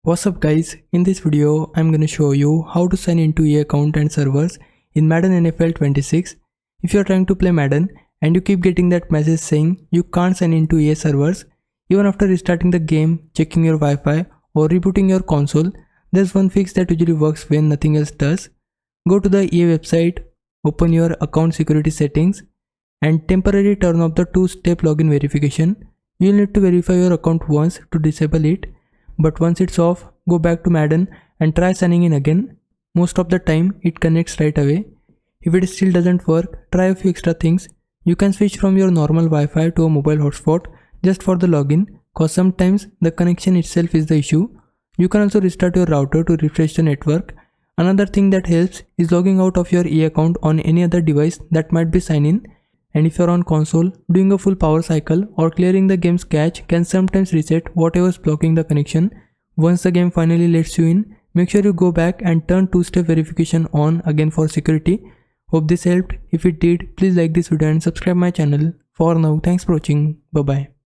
What's up guys, in this video I'm gonna show you how to sign into EA account and servers in Madden NFL 26. If you're trying to play Madden and you keep getting that message saying you can't sign into EA servers, even after restarting the game, checking your Wi-Fi or rebooting your console, there's one fix that usually works when nothing else does. Go to the EA website, open your account security settings and temporarily turn off the two-step login verification. You'll need to verify your account once to disable it. But once it's off, go back to Madden and try signing in again. Most of the time, it connects right away. If it still doesn't work, try a few extra things. You can switch from your normal Wi-Fi to a mobile hotspot just for the login, cause sometimes the connection itself is the issue. You can also restart your router to refresh the network. Another thing that helps is logging out of your EA account on any other device that might be signed in. And if you're on console, doing a full power cycle or clearing the game's cache can sometimes reset whatever's blocking the connection. Once the game finally lets you in, make sure you go back and turn two-step verification on again for security. Hope this helped. If it did, please like this video and subscribe my channel. For now, thanks for watching. Bye bye.